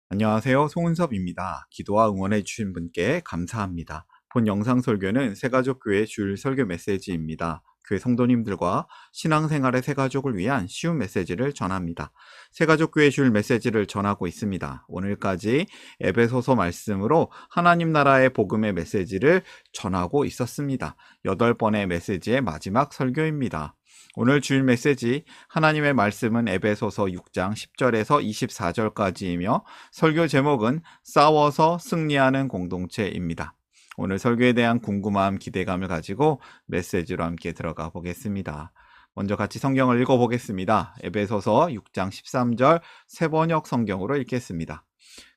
안녕하세요. 송은섭입니다. 기도와 응원해 주신 분께 감사합니다. 본 영상 설교는 새가족교회 주일 설교 메시지입니다. 교회 성도님들과 신앙생활의 새가족을 위한 쉬운 메시지를 전합니다. 새가족교회 주일 메시지를 전하고 있습니다. 오늘까지 에베소서 말씀으로 하나님 나라의 복음의 메시지를 전하고 있었습니다. 8번의 메시지의 마지막 설교입니다. 오늘 주일 메시지 하나님의 말씀은 에베소서 6장 10절에서 24절까지이며 설교 제목은 싸워서 승리하는 공동체입니다. 오늘 설교에 대한 궁금함, 기대감을 가지고 메시지로 함께 들어가 보겠습니다. 먼저 같이 성경을 읽어보겠습니다. 에베소서 6장 13절 새번역 성경으로 읽겠습니다.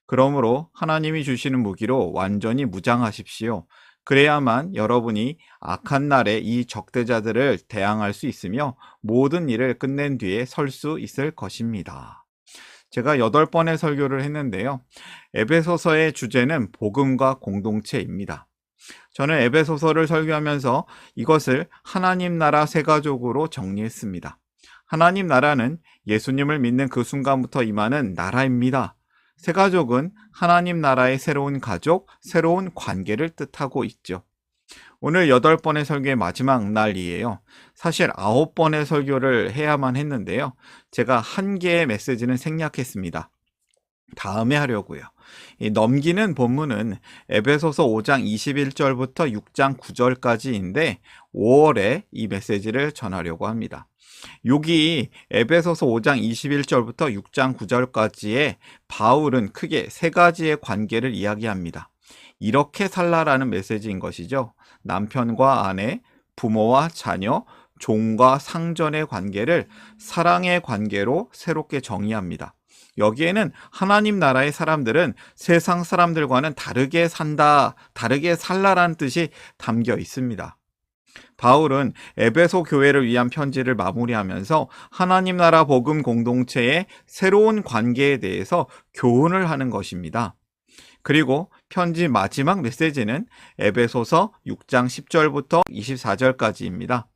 그러므로 하나님이 주시는 무기로 완전히 무장하십시오. 그래야만 여러분이 악한 날에 이 적대자들을 대항할 수 있으며 모든 일을 끝낸 뒤에 설 수 있을 것입니다. 제가 8번의 설교를 했는데요. 에베소서의 주제는 복음과 공동체입니다. 저는 에베소서를 설교하면서 이것을 하나님 나라 새가족으로 정리했습니다. 하나님 나라는 예수님을 믿는 그 순간부터 임하는 나라입니다. 새가족은 하나님 나라의 새로운 가족, 새로운 관계를 뜻하고 있죠. 오늘 8번의 설교의 마지막 날이에요. 사실 9번의 설교를 해야만 했는데요. 제가 한 개의 메시지는 생략했습니다. 다음에 하려고요. 넘기는 본문은 에베소서 5장 21절부터 6장 9절까지인데 5월에 이 메시지를 전하려고 합니다. 여기 에베소서 5장 21절부터 6장 9절까지에 바울은 크게 세 가지의 관계를 이야기합니다. 이렇게 살라라는 메시지인 것이죠. 남편과 아내, 부모와 자녀, 종과 상전의 관계를 사랑의 관계로 새롭게 정의합니다. 여기에는 하나님 나라의 사람들은 세상 사람들과는 다르게 산다, 다르게 살라라는 뜻이 담겨 있습니다. 바울은 에베소 교회를 위한 편지를 마무리하면서 하나님 나라 복음 공동체의 새로운 관계에 대해서 교훈을 하는 것입니다. 그리고 편지 마지막 메시지는 에베소서 6장 10절부터 24절까지입니다.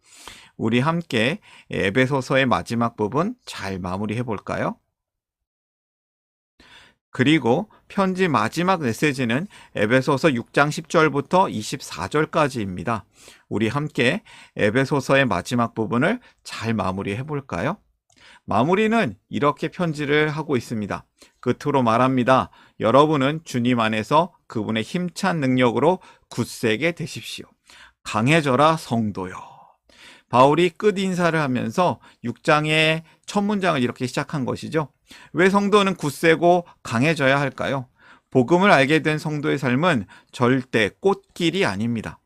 우리 함께 에베소서의 마지막 부분 잘 마무리해 볼까요? 그리고 편지 마지막 메시지는 에베소서 6장 10절부터 24절까지입니다. 우리 함께 에베소서의 마지막 부분을 잘 마무리해 볼까요? 마무리는 이렇게 편지를 하고 있습니다. 끝으로 말합니다. 여러분은 주님 안에서 그분의 힘찬 능력으로 굳세게 되십시오. 강해져라 성도요. 바울이 끝 인사를 하면서 6장의 첫 문장을 이렇게 시작한 것이죠. 왜 성도는 굳세고 강해져야 할까요? 복음을 알게 된 성도의 삶은 절대 꽃길이 아닙니다.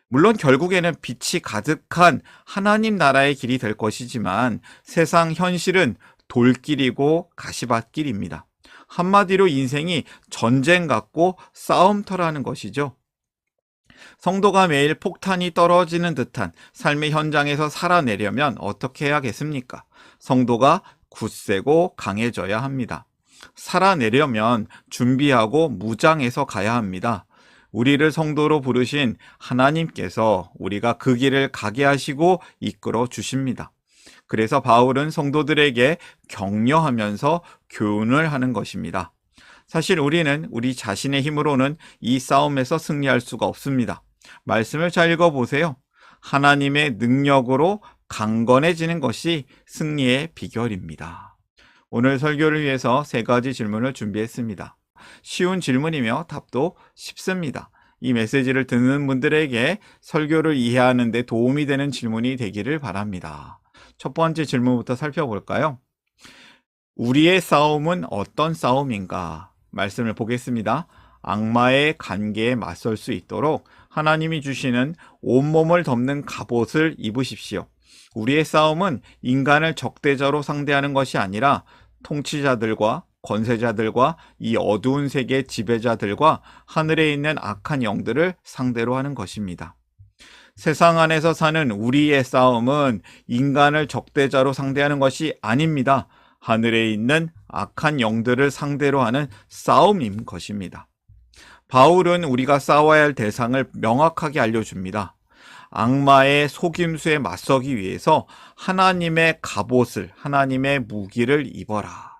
물론 결국에는 빛이 가득한 하나님 나라의 길이 될 것이지만 세상 현실은 돌길이고 가시밭길입니다. 한마디로 인생이 전쟁 같고 싸움터라는 것이죠. 성도가 매일 폭탄이 떨어지는 듯한 삶의 현장에서 살아내려면 어떻게 해야겠습니까? 성도가 굳세고 강해져야 합니다. 살아내려면 준비하고 무장해서 가야 합니다. 우리를 성도로 부르신 하나님께서 우리가 그 길을 가게 하시고 이끌어 주십니다. 그래서 바울은 성도들에게 격려하면서 교훈을 하는 것입니다. 사실 우리는 우리 자신의 힘으로는 이 싸움에서 승리할 수가 없습니다. 말씀을 잘 읽어보세요. 하나님의 능력으로 강건해지는 것이 승리의 비결입니다. 오늘 설교를 위해서 3가지 질문을 준비했습니다. 쉬운 질문이며 답도 쉽습니다. 이 메시지를 듣는 분들에게 설교를 이해하는 데 도움이 되는 질문이 되기를 바랍니다. 첫 번째 질문부터 살펴볼까요? 우리의 싸움은 어떤 싸움인가? 말씀을 보겠습니다. 악마의 관계에 맞설 수 있도록 하나님이 주시는 온몸을 덮는 갑옷을 입으십시오. 우리의 싸움은 인간을 적대자로 상대하는 것이 아니라 통치자들과 권세자들과 이 어두운 세계의 지배자들과 하늘에 있는 악한 영들을 상대로 하는 것입니다. 세상 안에서 사는 우리의 싸움은 인간을 적대자로 상대하는 것이 아닙니다. 하늘에 있는 악한 영들을 상대로 하는 싸움인 것입니다. 바울은 우리가 싸워야 할 대상을 명확하게 알려줍니다. 악마의 속임수에 맞서기 위해서 하나님의 갑옷을, 하나님의 무기를 입어라.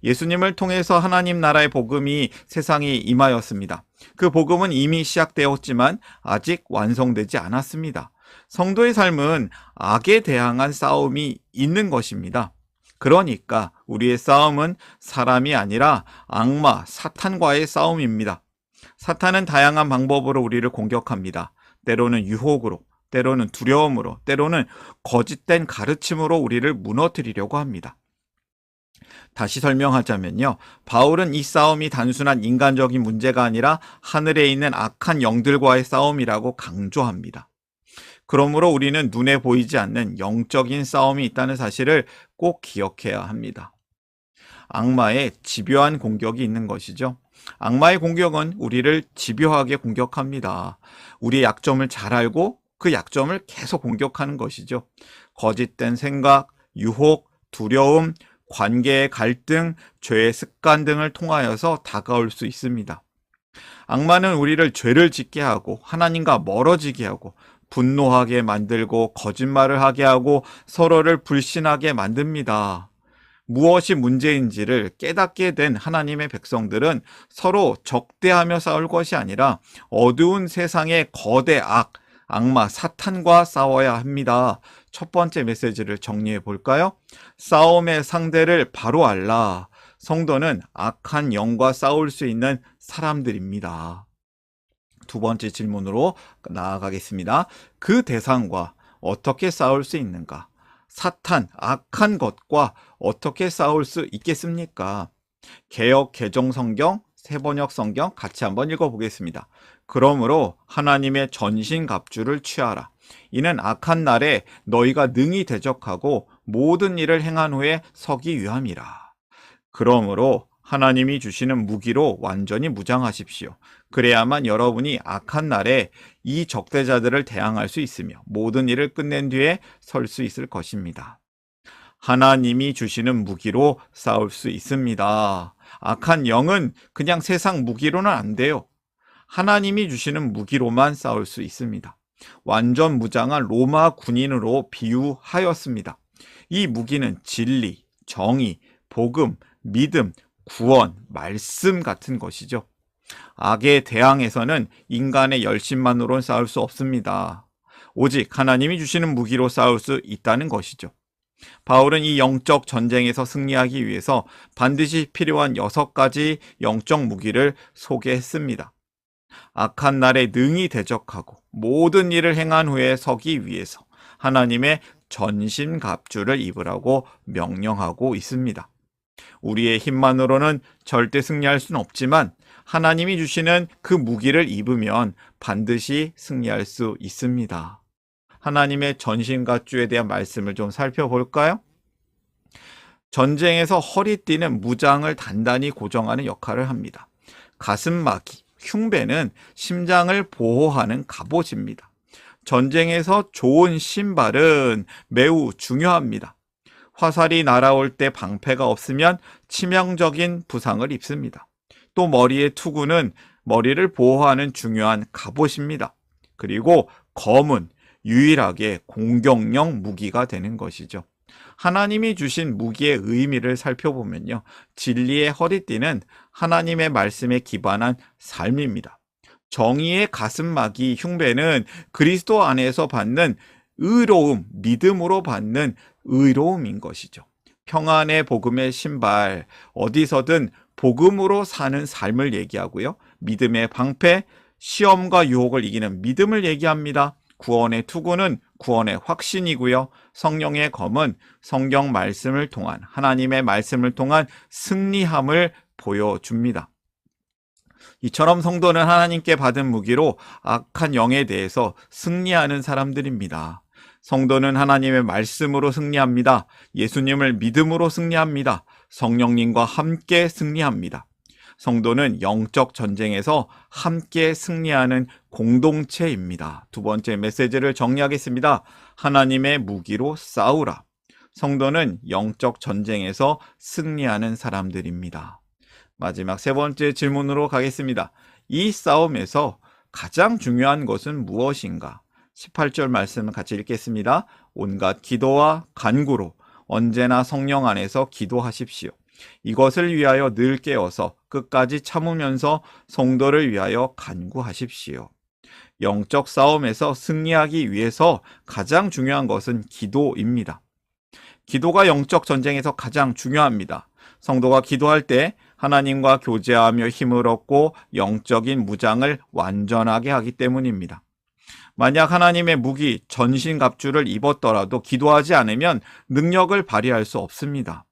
예수님을 통해서 하나님 나라의 복음이 세상에 임하였습니다. 그 복음은 이미 시작되었지만 아직 완성되지 않았습니다. 성도의 삶은 악에 대항한 싸움이 있는 것입니다. 그러니까 우리의 싸움은 사람이 아니라 악마, 사탄과의 싸움입니다. 사탄은 다양한 방법으로 우리를 공격합니다. 때로는 유혹으로, 때로는 두려움으로, 때로는 거짓된 가르침으로 우리를 무너뜨리려고 합니다. 다시 설명하자면요. 바울은 이 싸움이 단순한 인간적인 문제가 아니라 하늘에 있는 악한 영들과의 싸움이라고 강조합니다. 그러므로 우리는 눈에 보이지 않는 영적인 싸움이 있다는 사실을 꼭 기억해야 합니다. 악마의 집요한 공격이 있는 것이죠. 악마의 공격은 우리를 집요하게 공격합니다. 우리의 약점을 잘 알고 그 약점을 계속 공격하는 것이죠. 거짓된 생각, 유혹, 두려움, 관계의 갈등, 죄의 습관 등을 통하여서 다가올 수 있습니다. 악마는 우리를 죄를 짓게 하고 하나님과 멀어지게 하고 분노하게 만들고 거짓말을 하게 하고 서로를 불신하게 만듭니다. 무엇이 문제인지를 깨닫게 된 하나님의 백성들은 서로 적대하며 싸울 것이 아니라 어두운 세상의 거대 악마, 사탄과 싸워야 합니다. 첫 번째 메시지를 정리해 볼까요? 싸움의 상대를 바로 알라. 성도는 악한 영과 싸울 수 있는 사람들입니다. 두 번째 질문으로 나아가겠습니다. 그 대상과 어떻게 싸울 수 있는가? 사탄, 악한 것과 어떻게 싸울 수 있겠습니까? 개역 개정 성경, 세번역 성경 같이 한번 읽어보겠습니다. 그러므로 하나님의 전신갑주를 취하라. 이는 악한 날에 너희가 능히 대적하고 모든 일을 행한 후에 서기 위함이라. 그러므로 하나님이 주시는 무기로 완전히 무장하십시오. 그래야만 여러분이 악한 날에 이 적대자들을 대항할 수 있으며 모든 일을 끝낸 뒤에 설 수 있을 것입니다. 하나님이 주시는 무기로 싸울 수 있습니다. 악한 영은 그냥 세상 무기로는 안 돼요. 하나님이 주시는 무기로만 싸울 수 있습니다. 완전 무장한 로마 군인으로 비유하였습니다. 이 무기는 진리, 정의, 복음, 믿음, 구원, 말씀 같은 것이죠. 악에 대항해서는 인간의 열심만으로는 싸울 수 없습니다. 오직 하나님이 주시는 무기로 싸울 수 있다는 것이죠. 바울은 이 영적 전쟁에서 승리하기 위해서 반드시 필요한 6가지 영적 무기를 소개했습니다. 악한 날에 능히 대적하고 모든 일을 행한 후에 서기 위해서 하나님의 전신갑주를 입으라고 명령하고 있습니다. 우리의 힘만으로는 절대 승리할 수는 없지만 하나님이 주시는 그 무기를 입으면 반드시 승리할 수 있습니다. 하나님의 전신갑주에 대한 말씀을 좀 살펴볼까요? 전쟁에서 허리띠는 무장을 단단히 고정하는 역할을 합니다. 가슴막이, 흉배는 심장을 보호하는 갑옷입니다. 전쟁에서 좋은 신발은 매우 중요합니다. 화살이 날아올 때 방패가 없으면 치명적인 부상을 입습니다. 또 머리의 투구는 머리를 보호하는 중요한 갑옷입니다. 그리고 검은 유일하게 공격용 무기가 되는 것이죠. 하나님이 주신 무기의 의미를 살펴보면요. 진리의 허리띠는 하나님의 말씀에 기반한 삶입니다. 정의의 가슴막이 흉배는 그리스도 안에서 받는 의로움, 믿음으로 받는 의로움인 것이죠. 평안의 복음의 신발, 어디서든 복음으로 사는 삶을 얘기하고요. 믿음의 방패, 시험과 유혹을 이기는 믿음을 얘기합니다. 구원의 투구는 구원의 확신이고요. 성령의 검은 성경 말씀을 통한 하나님의 말씀을 통한 승리함을 보여줍니다. 이처럼 성도는 하나님께 받은 무기로 악한 영에 대해서 승리하는 사람들입니다. 성도는 하나님의 말씀으로 승리합니다. 예수님을 믿음으로 승리합니다. 성령님과 함께 승리합니다. 성도는 영적 전쟁에서 함께 승리하는 공동체입니다. 두 번째 메시지를 정리하겠습니다. 하나님의 무기로 싸우라. 성도는 영적 전쟁에서 승리하는 사람들입니다. 마지막 세 번째 질문으로 가겠습니다. 이 싸움에서 가장 중요한 것은 무엇인가? 18절 말씀을 같이 읽겠습니다. 온갖 기도와 간구로 언제나 성령 안에서 기도하십시오. 이것을 위하여 늘 깨어서 끝까지 참으면서 성도를 위하여 간구하십시오. 영적 싸움에서 승리하기 위해서 가장 중요한 것은 기도입니다. 기도가 영적 전쟁에서 가장 중요합니다. 성도가 기도할 때 하나님과 교제하며 힘을 얻고 영적인 무장을 완전하게 하기 때문입니다. 만약 하나님의 무기 전신갑주를 입었더라도 기도하지 않으면 능력을 발휘할 수 없습니다.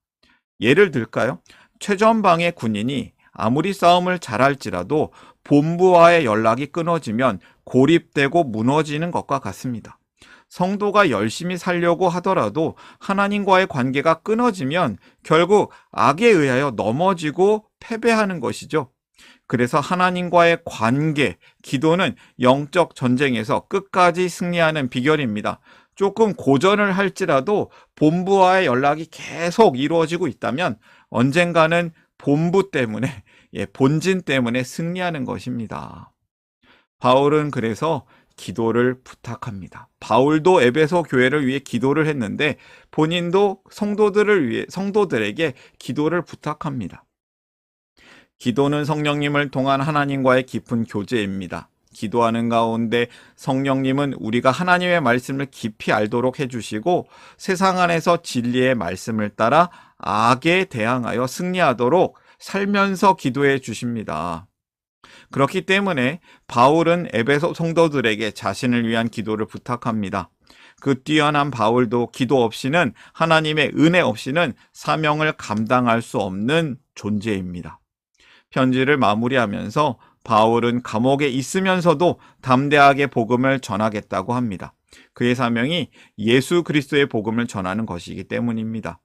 예를 들까요? 최전방의 군인이 아무리 싸움을 잘할지라도 본부와의 연락이 끊어지면 고립되고 무너지는 것과 같습니다. 성도가 열심히 살려고 하더라도 하나님과의 관계가 끊어지면 결국 악에 의하여 넘어지고 패배하는 것이죠. 그래서 하나님과의 관계, 기도는 영적 전쟁에서 끝까지 승리하는 비결입니다. 조금 고전을 할지라도 본부와의 연락이 계속 이루어지고 있다면 언젠가는 본부 때문에, 본진 때문에 승리하는 것입니다. 바울은 그래서 기도를 부탁합니다. 바울도 에베소 교회를 위해 기도를 했는데 본인도 성도들에게 기도를 부탁합니다. 기도는 성령님을 통한 하나님과의 깊은 교제입니다. 기도하는 가운데 성령님은 우리가 하나님의 말씀을 깊이 알도록 해주시고 세상 안에서 진리의 말씀을 따라 악에 대항하여 승리하도록 살면서 기도해 주십니다. 그렇기 때문에 바울은 에베소 성도들에게 자신을 위한 기도를 부탁합니다. 그 뛰어난 바울도 기도 없이는, 하나님의 은혜 없이는 사명을 감당할 수 없는 존재입니다. 편지를 마무리하면서 바울은 감옥에 있으면서도 담대하게 복음을 전하겠다고 합니다. 그의 사명이 예수 그리스도의 복음을 전하는 것이기 때문입니다.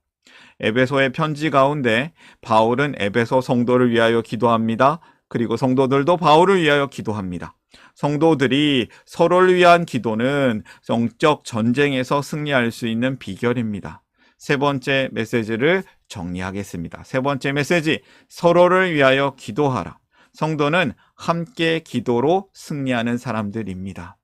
에베소의 편지 가운데 바울은 에베소 성도를 위하여 기도합니다. 그리고 성도들도 바울을 위하여 기도합니다. 성도들이 서로를 위한 기도는 영적 전쟁에서 승리할 수 있는 비결입니다. 세 번째 메시지를 정리하겠습니다. 세 번째 메시지, 서로를 위하여 기도하라. 성도는 함께 기도로 승리하는 사람들입니다.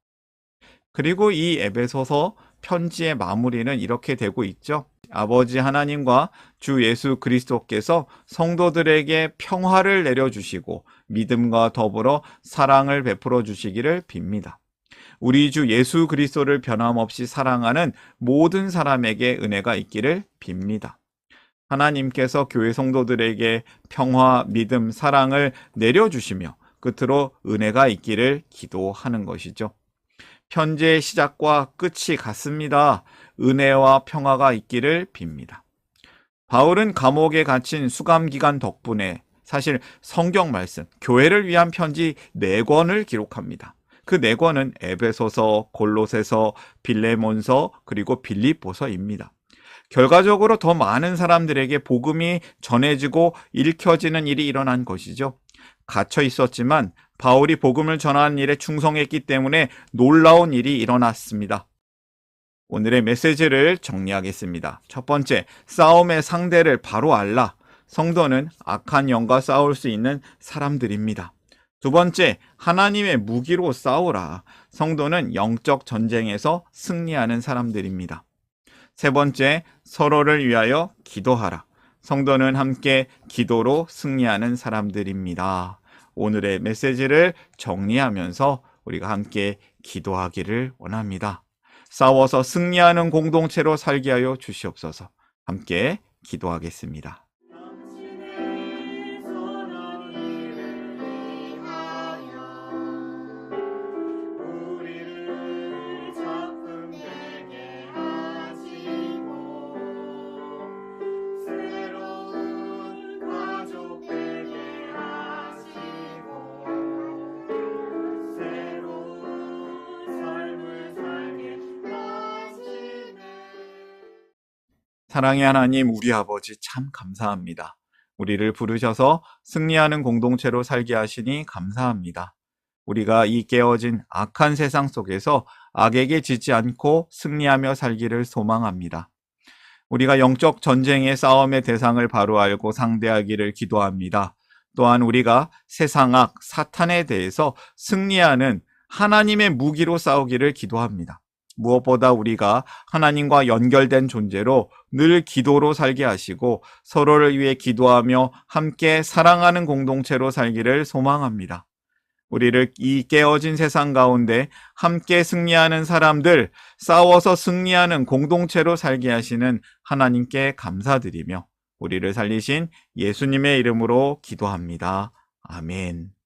그리고 이 에베소서 편지의 마무리는 이렇게 되고 있죠. 아버지 하나님과 주 예수 그리스도께서 성도들에게 평화를 내려주시고 믿음과 더불어 사랑을 베풀어 주시기를 빕니다. 우리 주 예수 그리스도를 변함없이 사랑하는 모든 사람에게 은혜가 있기를 빕니다. 하나님께서 교회 성도들에게 평화, 믿음, 사랑을 내려주시며 끝으로 은혜가 있기를 기도하는 것이죠. 편지의 시작과 끝이 같습니다. 은혜와 평화가 있기를 빕니다. 바울은 감옥에 갇힌 수감기간 덕분에 사실 성경 말씀, 교회를 위한 편지 4권을 기록합니다. 그 4권은 에베소서, 골로새서, 빌레몬서, 그리고 빌립보서입니다. 결과적으로 더 많은 사람들에게 복음이 전해지고 읽혀지는 일이 일어난 것이죠. 갇혀 있었지만 바울이 복음을 전하는 일에 충성했기 때문에 놀라운 일이 일어났습니다. 오늘의 메시지를 정리하겠습니다. 첫 번째, 싸움의 상대를 바로 알라. 성도는 악한 영과 싸울 수 있는 사람들입니다. 두 번째, 하나님의 무기로 싸우라. 성도는 영적 전쟁에서 승리하는 사람들입니다. 세 번째, 서로를 위하여 기도하라. 성도는 함께 기도로 승리하는 사람들입니다. 오늘의 메시지를 정리하면서 우리가 함께 기도하기를 원합니다. 싸워서 승리하는 공동체로 살게 하여 주시옵소서. 함께 기도하겠습니다. 사랑의 하나님, 우리 아버지 참 감사합니다. 우리를 부르셔서 승리하는 공동체로 살게 하시니 감사합니다. 우리가 이 깨어진 악한 세상 속에서 악에게 지지 않고 승리하며 살기를 소망합니다. 우리가 영적 전쟁의 싸움의 대상을 바로 알고 상대하기를 기도합니다. 또한 우리가 세상 악, 사탄에 대해서 승리하는 하나님의 무기로 싸우기를 기도합니다. 무엇보다 우리가 하나님과 연결된 존재로 늘 기도로 살게 하시고 서로를 위해 기도하며 함께 사랑하는 공동체로 살기를 소망합니다. 우리를 이 깨어진 세상 가운데 함께 승리하는 사람들, 싸워서 승리하는 공동체로 살게 하시는 하나님께 감사드리며 우리를 살리신 예수님의 이름으로 기도합니다. 아멘.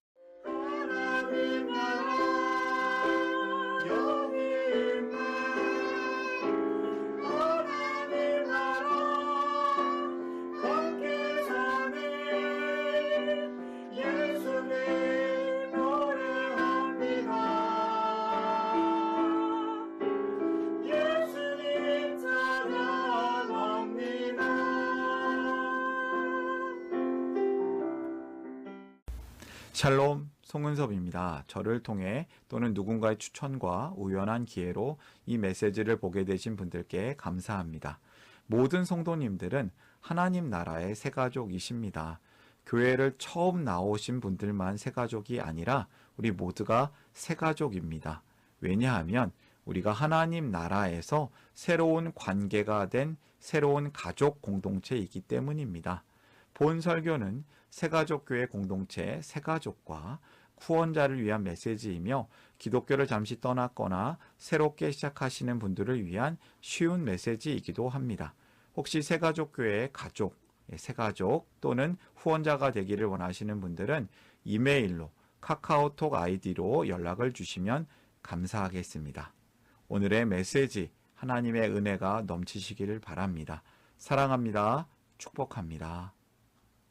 샬롬, 송은섭입니다. 저를 통해 또는 누군가의 추천과 우연한 기회로 이 메시지를 보게 되신 분들께 감사합니다. 모든 성도님들은 하나님 나라의 새가족이십니다. 교회를 처음 나오신 분들만 새가족이 아니라 우리 모두가 새가족입니다. 왜냐하면 우리가 하나님 나라에서 새로운 관계가 된 새로운 가족 공동체이기 때문입니다. 본 설교는 새가족교회 공동체 새가족과 후원자를 위한 메시지이며 기독교를 잠시 떠났거나 새롭게 시작하시는 분들을 위한 쉬운 메시지이기도 합니다. 혹시 새가족교회의 가족, 새가족 또는 후원자가 되기를 원하시는 분들은 이메일로 카카오톡 아이디로 연락을 주시면 감사하겠습니다. 오늘의 메시지 하나님의 은혜가 넘치시기를 바랍니다. 사랑합니다. 축복합니다.